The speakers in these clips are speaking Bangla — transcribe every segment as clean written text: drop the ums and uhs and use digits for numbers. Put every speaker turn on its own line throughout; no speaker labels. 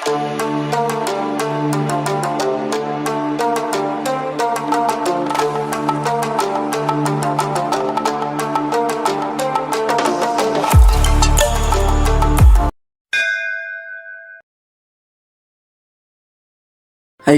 হাই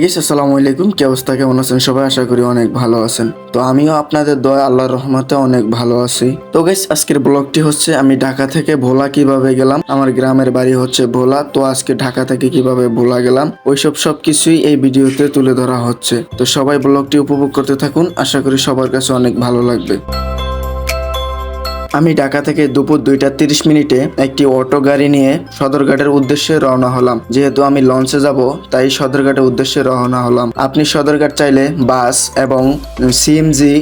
গাইস, আসসালামু আলাইকুম। কি অবস্থা, কেমন আছেন সবাই? আশা করি অনেক ভালো আছেন। তো আমিও আপনাদের দয়া আল্লাহর রহমতে অনেক ভালো আছি। তো গাইস, আজকের ব্লগটি হচ্ছে আমি ঢাকা থেকে ভোলা কিভাবে গেলাম। আমার গ্রামের বাড়ি হচ্ছে ভোলা। তো আজকে ঢাকা থেকে কিভাবে ভোলা গেলাম ওইসব সবকিছুই এই ভিডিওতে তুলে ধরা হচ্ছে। তো সবাই ব্লগটি উপভোগ করতে থাকুন, আশা করি সবার কাছে অনেক ভালো লাগবে। আমি ঢাকা থেকে দুপুর 2টা 30 মিনিটে একটি অটো গাড়ি নিয়ে সদরঘাটের উদ্দেশ্যে রওনা হলাম। যেহেতু আমি লঞ্চে যাব, তাই সদরঘাটের উদ্দেশ্যে রওনা হলাম। আপনি সদরঘাট চাইলে বাস এবং সিএমজি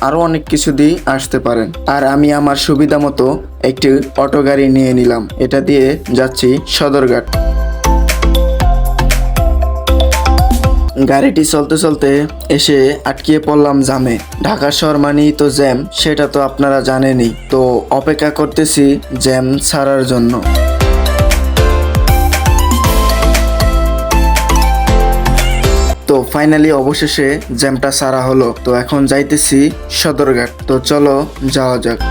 আরো অনেক কিছু দিয়ে আসতে পারেন। আর আমি আমার সুবিধা মতো একটি অটো গাড়ি নিয়ে নিলাম। এটা দিয়ে যাচ্ছি সদরঘাট। গাড়িটি চলতে চলতে এসে আটকিয়ে পড়লাম জ্যামে। ঢাকা শহর মানেই তো জ্যাম, সেটা তো আপনারা জানেনই। তো অপেক্ষা করতেছি জ্যাম ছাড়ার জন্য। তো ফাইনালি অবশেষে জ্যামটা ছাড়া হলো। তো এখন যাইতেছি সদরঘাট। তো চলো যাওয়া যাক।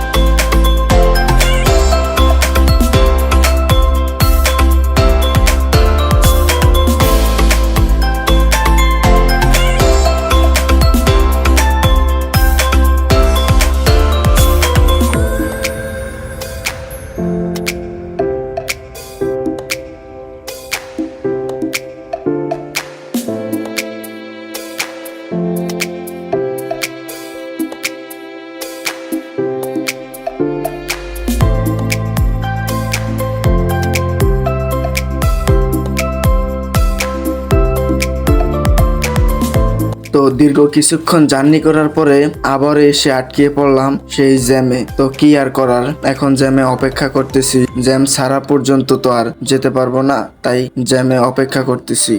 তো দীর্ঘ কিছুক্ষণ জার্নি করার পরে আবার এসে আটকিয়ে পড়লাম সেই জ্যামে। তো কি আর করার, এখন জ্যামে অপেক্ষা করতেছি। জ্যাম ছাড়া পর্যন্ত তো আর যেতে পারবো না, তাই জ্যামে অপেক্ষা করতেছি।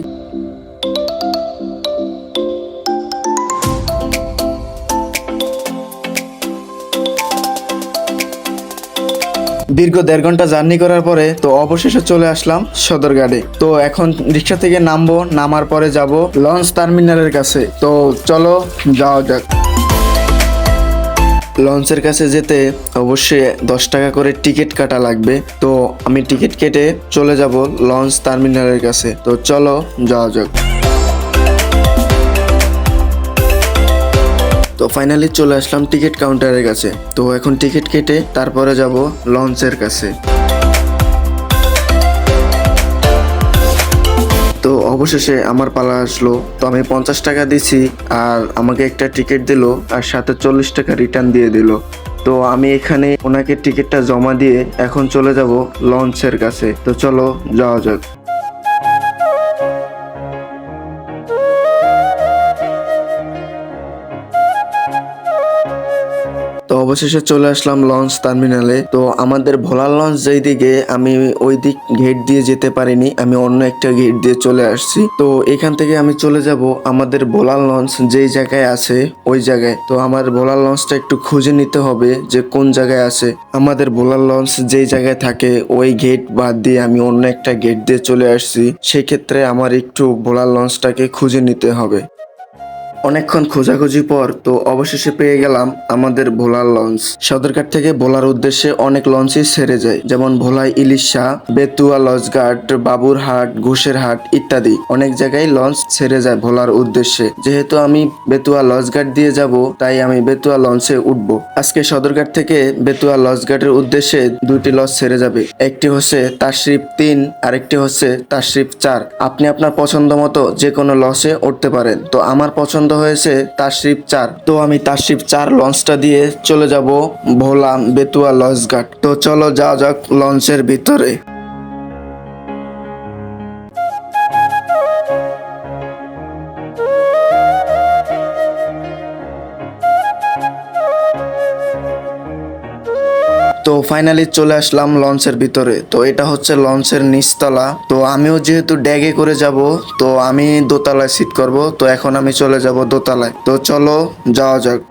দীর্ঘ 1.5 ঘন্টা জার্নি করার পরে তো অবশেষে চলে আসলাম সদরঘাটে। তো এখন রিক্সা থেকে নামবো, নামার পরে যাব লঞ্চ টার্মিনালের কাছে। তো চলো যাওয়া যাক। লঞ্চের কাছে যেতে অবশ্যই 10 টাকা করে টিকিট কাটা লাগবে। তো আমি টিকিট কেটে চলে যাব লঞ্চ টার্মিনালের কাছে। তো চলো যাওয়া যাক। তো ফাইনালি চলে আসলাম টিকিট কাউন্টারের কাছে। তো এখন টিকিট কেটে তারপরে যাব লঞ্চের কাছে। তো অবশেষে আমার পালা আসলো। তো আমি 50 টাকা দিছি, আর আমাকে একটা টিকিট দিল, আর সাথে 40 টাকা রিটার্ন দিয়ে দিল। তো আমি এখানে ওনাকে টিকিটটা জমা দিয়ে এখন চলে যাব লঞ্চের কাছে। তো চলো যাওয়া যাক। তো অবশেষে চলে আসলাম লঞ্চ টার্মিনালে। তো আমাদের ভোলার লঞ্চ যেই দিকে, আমি ওই দিক গেট দিয়ে যেতে পারিনি, আমি অন্য একটা গেট দিয়ে চলে আসছি। তো এখান থেকে আমি চলে যাব আমাদের ভোলার লঞ্চ যেই জায়গায় আছে ওই জায়গায়। তো আমার ভোলার লঞ্চটা একটু খুঁজে নিতে হবে যে কোন জায়গায় আছে। আমাদের ভোলার লঞ্চ যেই জায়গায় থাকে ওই গেট বাদ দিয়ে আমি অন্য একটা গেট দিয়ে চলে আসছি। সেক্ষেত্রে আমার একটু ভোলার লঞ্চটাকে খুঁজে নিতে হবে। অনেকক্ষণ খোঁজাখুঁজি পর তো অবশেষে পেয়ে গেলাম আমাদের ভোলার লঞ্চ। সদরঘাট থেকে ভোলার উদ্দেশ্যে অনেক লঞ্চই ছেড়ে যায়, যেমন ভোলায় ইলিশা, বেতুয়া লঞ্চঘাট, বাবুরহাট, ঘোষেরহাট ইত্যাদি অনেক জায়গায় লঞ্চ ছেড়ে যায় ভোলার উদ্দেশ্যে। যেহেতু আমি বেতুয়া লঞ্চঘাট দিয়ে যাব, তাই আমি বেতুয়া লঞ্চে উঠবো। আজকে সদরঘাট থেকে বেতুয়া লঞ্চঘাটের উদ্দেশ্যে 2টি লঞ্চ ছেড়ে যাবে। একটি হচ্ছে তাশরিফ 3, আরেকটি হচ্ছে তাশরিফ 4। আপনি আপনার পছন্দ মতো যে কোনো লঞ্চে উঠতে পারেন। তো আমার পছন্দ হয়েছে তাশরিফ 4। তো আমি তাশরিফ 4 লঞ্চটা দিয়ে চলে যাব ভোলা বেতুয়া লঞ্চঘাট। তো চলো যাওয়া যাক লঞ্চের ভিতরে। তো ফাইনালি চলে আসলাম লঞ্চের ভিতরে। তো এটা হচ্ছে লঞ্চের নিচতলা। তো আমিও যেহেতু ড্যাগে করে যাব, তো আমি দোতলায় সিট করব। তো এখন আমি চলে যাব দোতলায়। তো চলো যাওয়া যাক।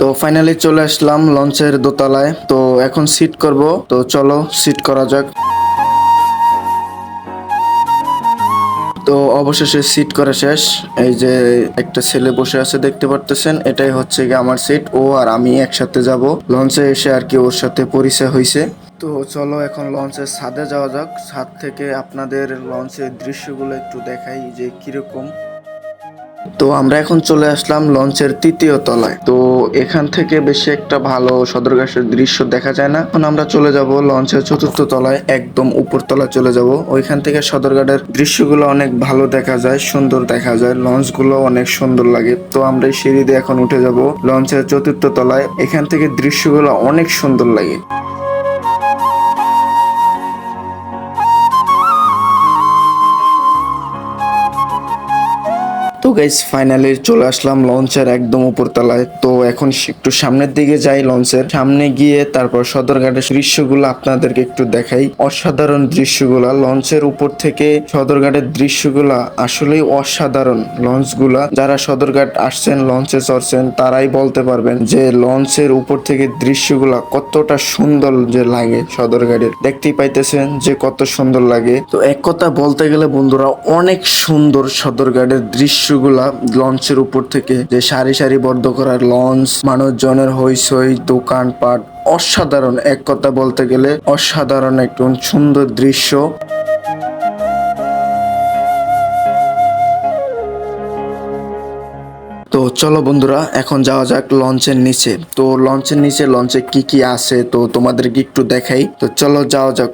তো ফাইনালি চলে আসলাম লঞ্চের দোতলায়। তো এখন সিট করব, তো চলো সিট করা যাক। তো অবশেষে সিট করা শেষ। এই যে একটা ছেলে বসে আছে দেখতে পারতেছেন, এটাই হচ্ছে কি আমার সিট। ও আর আমি একসাথে যাব লঞ্চে। এসে আর কি ওর সাথে পরিচয় হয়েছে। তো চলো এখন লঞ্চের ছাদে যাওয়া যাক। ছাদ থেকে আপনাদের লঞ্চের দৃশ্যগুলো একটু দেখাই যে কিরকম। তো আমরা এখন চলে আসলাম লঞ্চের তৃতীয় তলায়। তো এখান থেকে বেশি একটা ভালো সদরঘাটের দৃশ্য দেখা যায় না। এখন আমরা চলে যাব লঞ্চের চতুর্থ তলায়, একদম উপর তলায় চলে যাব। ওইখান থেকে সদরঘাটের দৃশ্যগুলো অনেক ভালো দেখা যায়, সুন্দর দেখা যায়, লঞ্চগুলো অনেক সুন্দর লাগে। তো আমরা এই সিঁড়ি দিয়ে এখন উঠে যাব লঞ্চের চতুর্থ তলায়। এখান থেকে দৃশ্যগুলো অনেক সুন্দর লাগে। তো গাইস ফাইনালি চলে আসলাম লঞ্চের একদম উপর তলায়। তো এখন একটু সামনের দিকে যাই, লঞ্চের সামনে গিয়ে তারপর সদরঘাটের দৃশ্যগুলো আপনাদেরকে একটু দেখাই। অসাধারণ দৃশ্যগুলা লঞ্চের উপর থেকে সদরঘাটের দৃশ্যগুলা আসলেই অসাধারণ। লঞ্চগুলা যারা সদরঘাট আসছেন, লঞ্চে চড়ছেন, তারাই বলতে পারবেন যে লঞ্চের উপর থেকে দৃশ্যগুলা কতটা সুন্দর যে লাগে। সদরঘাটের দেখতেই পাইতেছেন যে কত সুন্দর লাগে। তো এক কথা বলতে গেলে বন্ধুরা, অনেক সুন্দর সদরঘাটের দৃশ্যগুলা লঞ্চের উপর থেকে। যে সারি সারি বদ্ধ করা লঞ্চ, মানুষজনের হইচই, দোকানপাট, অসাধারণ। এক কথা বলতে গেলে অসাধারণ একটু সুন্দর দৃশ্য। তো চলো বন্ধুরা এখন যাওয়া যাক লঞ্চের নিচে। তো লঞ্চের নিচে লঞ্চে কি কি আছে তো তোমাদেরকে একটু দেখাই। তো চলো যাওয়া যাক।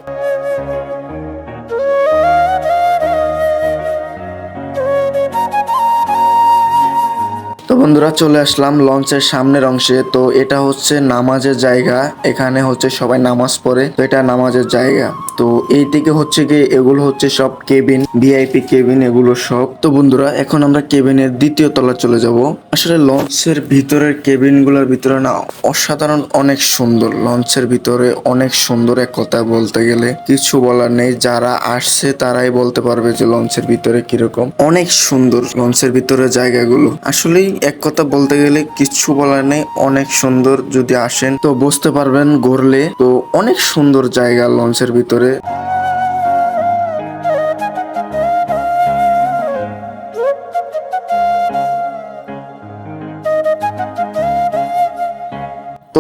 তো বন্ধুরা চলে আসলাম লঞ্চের সামনের অংশে। তো এটা হচ্ছে নামাজের জায়গা, এখানে হচ্ছে সবাই নামাজ পড়ে। তো এটা নামাজের জায়গা। তো এই দিকে হচ্ছে কি এগুলো হচ্ছে সব কেবিন, ভিআইপি কেবিন এগুলো সব। তো বন্ধুরা এখন আমরা কেবিনের দ্বিতীয় তলা চলে যাব। আসলে লঞ্চের ভিতরের কেবিন গুলোর ভিতরে না অসাধারণ অনেক সুন্দর। লঞ্চের ভিতরে অনেক সুন্দর, এক কথা বলতে গেলে কিছু বলার নেই। যারা আসছে তারাই বলতে পারবে যে লঞ্চের ভিতরে কিরকম। অনেক সুন্দর লঞ্চের ভিতরে জায়গাগুলো, আসলেই এক কথা বলতে গেলে কিচ্ছু বলার নেই, অনেক সুন্দর। যদি আসেন তো বুঝতে পারবেন ঘুরলে। তো অনেক সুন্দর জায়গা লঞ্চের ভিতরে। তো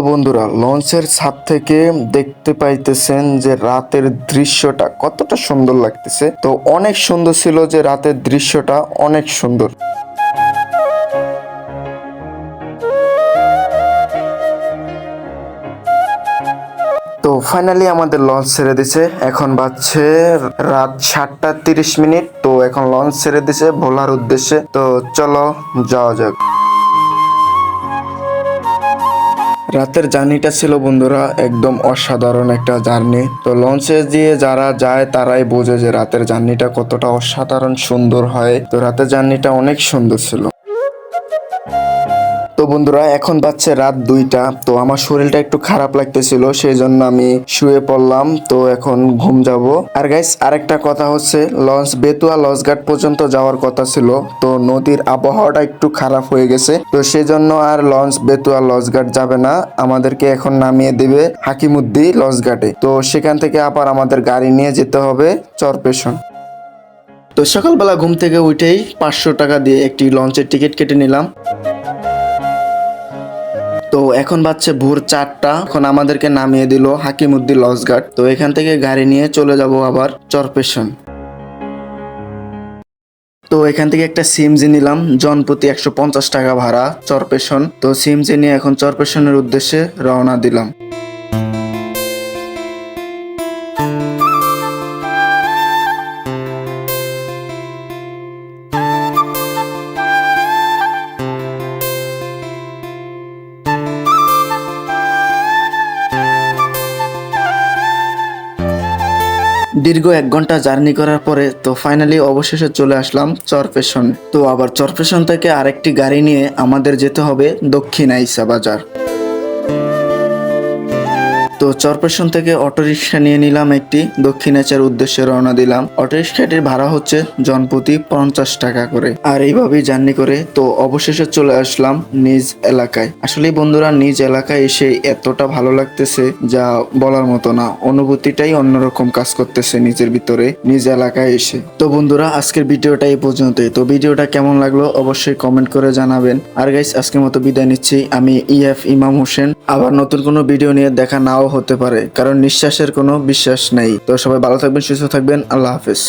বন্ধুরা লঞ্চের ছাদ থেকে দেখতে পাইতেছেন যে রাতের দৃশ্যটা কতটা সুন্দর লাগতেছে। তো অনেক সুন্দর ছিল যে রাতের দৃশ্যটা অনেক সুন্দর। তো ফাইনালি আমাদের লঞ্চ ছেড়ে দিছে। এখন বাজছে রাত 7:30। তো এখন লঞ্চ ছেড়ে দিছে ভোলার উদ্দেশ্যে। তো চলো যাওয়া যাক। রাতের জার্নিটা ছিল বন্ধুরা একদম অসাধারণ একটা জার্নি। তো লঞ্চে দিয়ে যারা যায় তারাই বোঝে যে রাতের জার্নিটা কতটা অসাধারণ সুন্দর হয়। তো রাতের জার্নিটা অনেক সুন্দর ছিল। তো বন্ধুরা এখন বাজছে রাত 2টা। তো আমার শরীরটা একটু খারাপ লাগতেছিল, সেই জন্য আমি শুয়ে পড়লাম। তো এখন ঘুম যাব। আর গাইস আরেকটা কথা হচ্ছে, লঞ্চ বেতুয়া লঞ্চঘাট পর্যন্ত যাওয়ার কথা ছিল। তো নদীর আবহাওয়াটা একটু খারাপ হয়ে গেছে, তো সেই জন্য আর লঞ্চ বেতুয়া লঞ্চঘাট যাবে না। আমাদেরকে এখন নামিয়ে দেবে হাকিমুদ্দি লঞ্চঘাটে। তো সেখান থেকে আবার আমাদের গাড়ি নিয়ে যেতে হবে চরপেশন। তো সকালবেলা ঘুম থেকে উঠেই 500 টাকা দিয়ে একটি লঞ্চের টিকিট কেটে নিলাম। তো এখন বাজছে ভোর 4টা। এখন আমাদেরকে নামিয়ে দিল হাকিমুদ্দি লঞ্চঘাট। তো এখান থেকে গাড়ি নিয়ে চলে যাব আবার চরপেশন। তো এখান থেকে একটা সিএমজি নিলাম, জনপ্রতি 150 টাকা ভাড়া চরপেশন। তো সিএমজি নিয়ে এখন চরপেশনের উদ্দেশ্যে রওনা দিলাম। দীর্ঘ 1 ঘন্টা জার্নি করার পরে তো ফাইনালি অবশেষে চলে আসলাম চরপেশন। তো আবার চরপেশন থেকে আরেকটি গাড়ি নিয়ে আমাদের যেতে হবে দক্ষিণ আইসা বাজার। তো চরপেশন থেকে অটোরিকশা নিয়ে নিলাম একটি, দক্ষিণাচার উদ্দেশ্যে রওনা দিলাম। অটোরিকশাটির ভাড়া হচ্ছে জনপ্রতি 50 টাকা করে। আর এইভাবেই জার্নি করে তো অবশেষে চলে আসলাম নিজ এলাকায়। আসলে বন্ধুরা, নিজ এলাকায় এসে এতটা ভালো লাগতেছে যা বলার মতো না। অনুভূতিটাই অন্যরকম কাজ করতেছে নিজের ভিতরে নিজ এলাকায় এসে। তো বন্ধুরা, আজকের ভিডিওটা এই পর্যন্তই। তো ভিডিওটা কেমন লাগলো অবশ্যই কমেন্ট করে জানাবেন। আর গাইস, আজকের মতো বিদায় নিচ্ছি। আমি ইএফ ইমাম হোসেন। আবার নতুন কোনো ভিডিও নিয়ে দেখা নাও হতে পারে, কারণ নিঃশ্বাসের কোনো বিশ্বাস নেই। তো সবাই ভালো থাকবেন, সুস্থ থাকবেন। আল্লাহ হাফেজ।